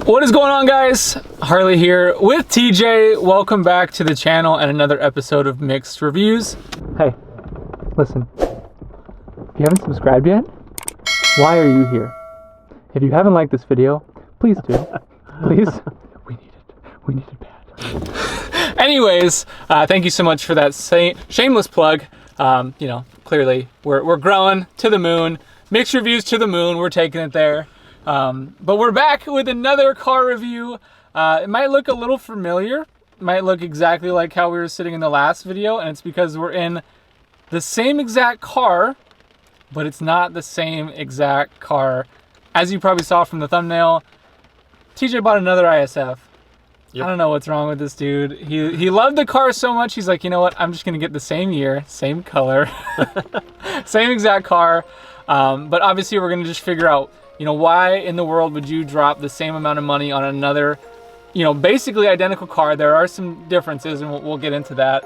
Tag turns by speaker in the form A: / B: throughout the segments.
A: What is going on, guys? Harley here with TJ. Welcome back to the channel and another episode of Mixed Reviews. Hey, listen, if you haven't subscribed yet, why are you here? If you haven't liked this video, please do. Please. We need it bad. Anyways, thank you so much for that shameless plug. You know, clearly we're growing to the moon. Mixed Reviews to the moon. We're taking it there. But we're back with another car review. It might look a little familiar. It might look exactly like how we were sitting in the last video, and it's because we're in the same exact car, but it's not the same exact car. As you probably saw from the thumbnail, TJ bought another ISF. Yep. I don't know what's wrong with this dude. He loved the car so much, he's like, you know what, I'm just gonna get the same year, same color, same exact car. But obviously we're gonna just figure out, you know, why in the world would you drop the same amount of money on another, you know, basically identical car? There are some differences, and we'll get into that.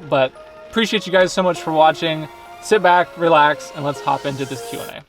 A: But appreciate you guys so much for watching. Sit back, relax, and let's hop into this Q&A.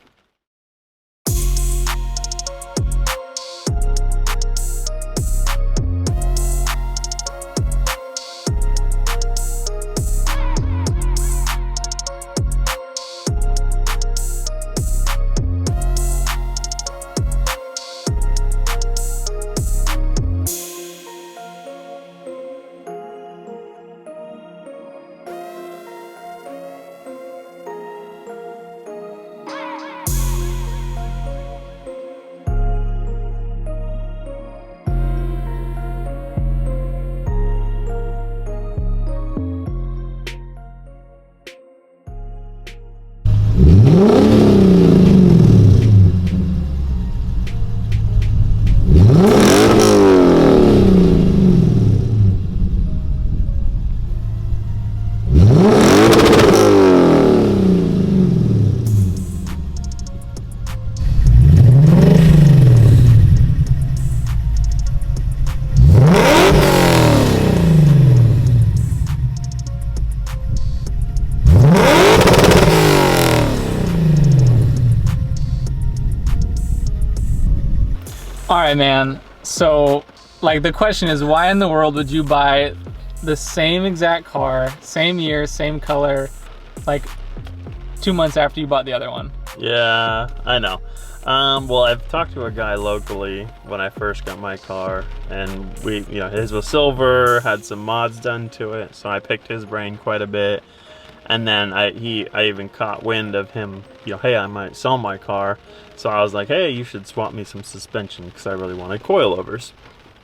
A: All right, man. So, like, the question is, why in the world would you buy the same exact car, same year, same color, like 2 months after you bought the other one?
B: Yeah, I know. Well, I've talked to a guy locally when I first got my car, and you know, his was silver, had some mods done to it, so I picked his brain quite a bit. And then I even caught wind of him, you know, hey, I might sell my car. So I was like, hey, you should swap me some suspension because I really wanted coilovers.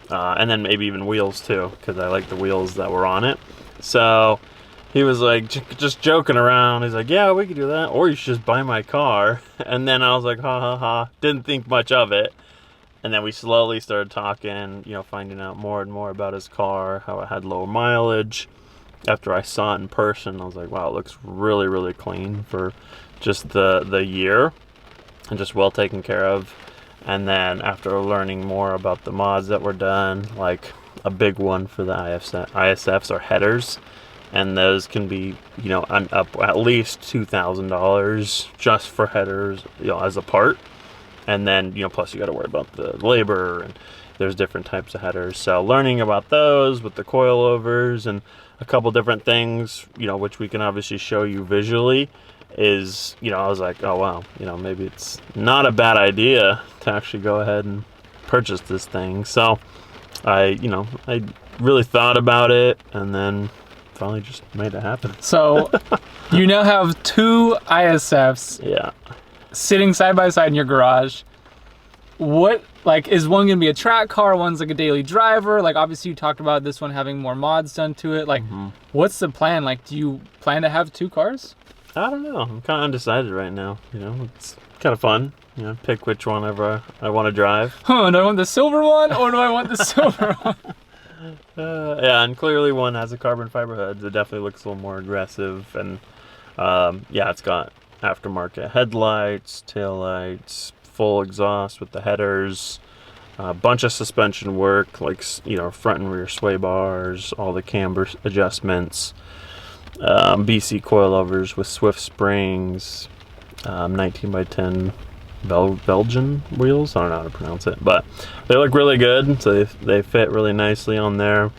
B: And then maybe even wheels too, because I like the wheels that were on it. So he was like, just joking around. He's like, yeah, we could do that. Or you should just buy my car. And then I was like, ha ha ha. Didn't think much of it. And then we slowly started talking, you know, finding out more and more about his car, how it had low mileage. After I saw it in person, I was like, wow, it looks really, really clean for just the year and just well taken care of. And then after learning more about the mods that were done, like a big one for the ISFs are headers. And those can be, you know, up at least $2,000 just for headers, you know, as a part. And then, you know, plus you got to worry about the labor, and there's different types of headers. So learning about those with the coilovers and a couple different things, you know, which we can obviously show you visually, is, you know, I was like, oh wow, you know, maybe it's not a bad idea to actually go ahead and purchase this thing. So I really thought about it, and then finally just made it happen.
A: So you now have two ISFs,
B: yeah,
A: sitting side by side in your garage. What, like, is one gonna be a track car, one's like a daily driver? Like, obviously you talked about this one having more mods done to it. Like, what's the plan? Like, do you plan to have two cars?
B: I don't know. I'm kind of undecided right now. You know, it's kind of fun. You know, pick which one ever I want to drive.
A: Do I want the silver one, or do I want the silver one?
B: Yeah, and clearly one has a carbon fiber hood. It definitely looks a little more aggressive, and yeah, it's got aftermarket headlights, taillights, full exhaust with the headers, a bunch of suspension work, like, you know, front and rear sway bars, all the camber adjustments, BC coilovers with Swift springs, 19 by 10 Belgian wheels. I don't know how to pronounce it, but they look really good. So they fit really nicely on there.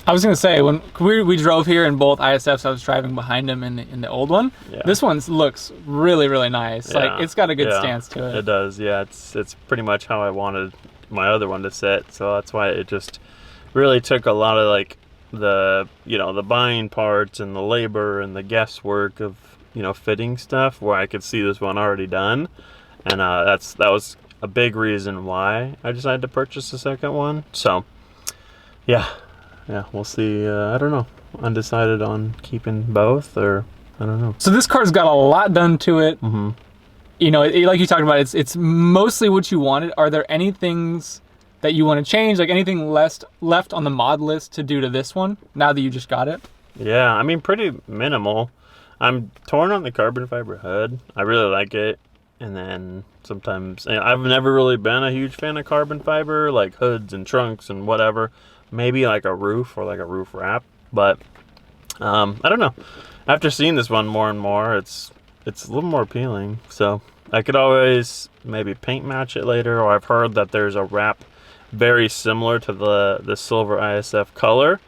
A: I was gonna say, when we drove here in both ISFs, I was driving behind him in the old one.
B: Yeah.
A: This one looks really, really nice.
B: Yeah.
A: Like, it's got a good
B: Yeah,
A: stance to it.
B: It does, yeah. It's pretty much how I wanted my other one to sit. So that's why it just really took a lot of like the the buying parts and the labor and the guesswork of fitting stuff, where I could see this one already done, and that was a big reason why I decided to purchase the second one. So yeah, we'll see. I don't know, undecided on keeping both, or I don't know.
A: So this car's got a lot done to it.
B: Mm-hmm.
A: Like you talked about, it's mostly what you wanted. Are there any things that you want to change, like anything left on the mod list to do to this one now that you just got it?
B: Yeah, I mean, pretty minimal. I'm torn on the carbon fiber hood. I really like it. And then sometimes, I've never really been a huge fan of carbon fiber, like hoods and trunks and whatever. Maybe like a roof or like a roof wrap. But I don't know. After seeing this one more and more, it's a little more appealing. So I could always maybe paint match it later, or I've heard that there's a wrap very similar to the silver ISF color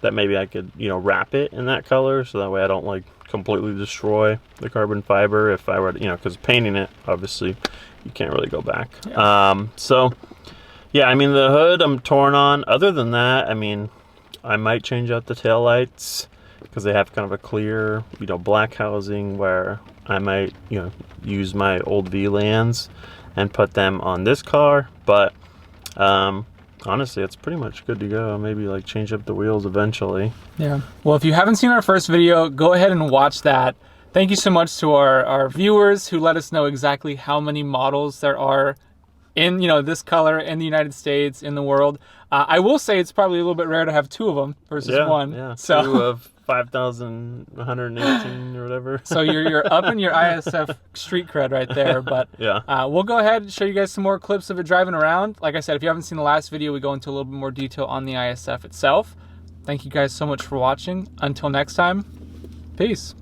B: that maybe I could wrap it in that color, so that way I don't like completely destroy the carbon fiber if I were to, because painting it, obviously you can't really go back. Yeah. So yeah, I mean, the hood I'm torn on. Other than that, I mean, I might change out the taillights because they have kind of a clear black housing, where I might use my old VLANs and put them on this car. But honestly, it's pretty much good to go. Maybe like change up the wheels eventually. Yeah.
A: Well, if you haven't seen our first video, go ahead and watch that. Thank you so much to our viewers who let us know exactly how many models there are in this color in the United States, in the world. I will say it's probably a little bit rare to have two of them versus one.
B: Yeah,
A: so
B: two of 5,118 or whatever.
A: So you're up in your ISF street cred right there. But
B: yeah,
A: we'll go ahead and show you guys some more clips of it driving around. Like I said, if you haven't seen the last video, we go into a little bit more detail on the ISF itself. Thank you guys so much for watching. Until next time, peace.